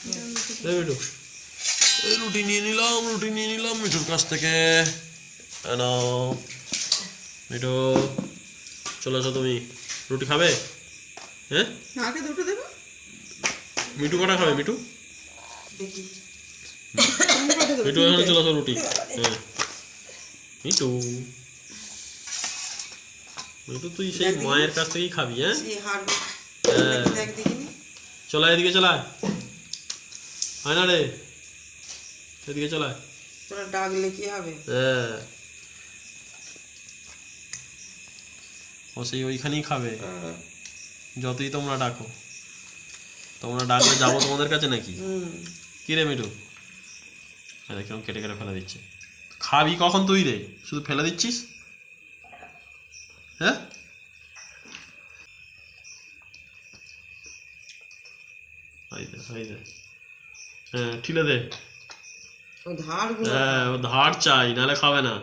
মিঠু রুটি নিয়ে নিলাম মিঠুর কাছ থেকে। নাও মিঠু, চলে আসো। তুমি রুটি খাবে? হ্যাঁ, আগে দুটো দেবো। মিঠু কটা খাবে? মিঠু মিঠু এখন চলে আসো রুটি। হ্যাঁ মিঠু, মিঠু তুই সেই মায়ের কাছ থেকেই খাবি। হ্যাঁ চলা, এদিকে চলা, হয় না রে, এদিকে চলা। তোরা ডাকলে কি হবে? হ্যাঁ, ও সেই ওইখানেই খাবে যতই তোমরা ডাকো। তোমরা ডাকলে যাবো তোমাদের কাছে নাকি? কি রে মিঠু, কিরকম কেটে কেটে ফেলে দিচ্ছে। খাবি কখন তুই রে, শুধু ফেলে দিচ্ছিস? হ্যাঁ হ্যাঁ ঠিলে দে। ধার হ্যাঁ ও ধার চাই, নাহলে খাবে না।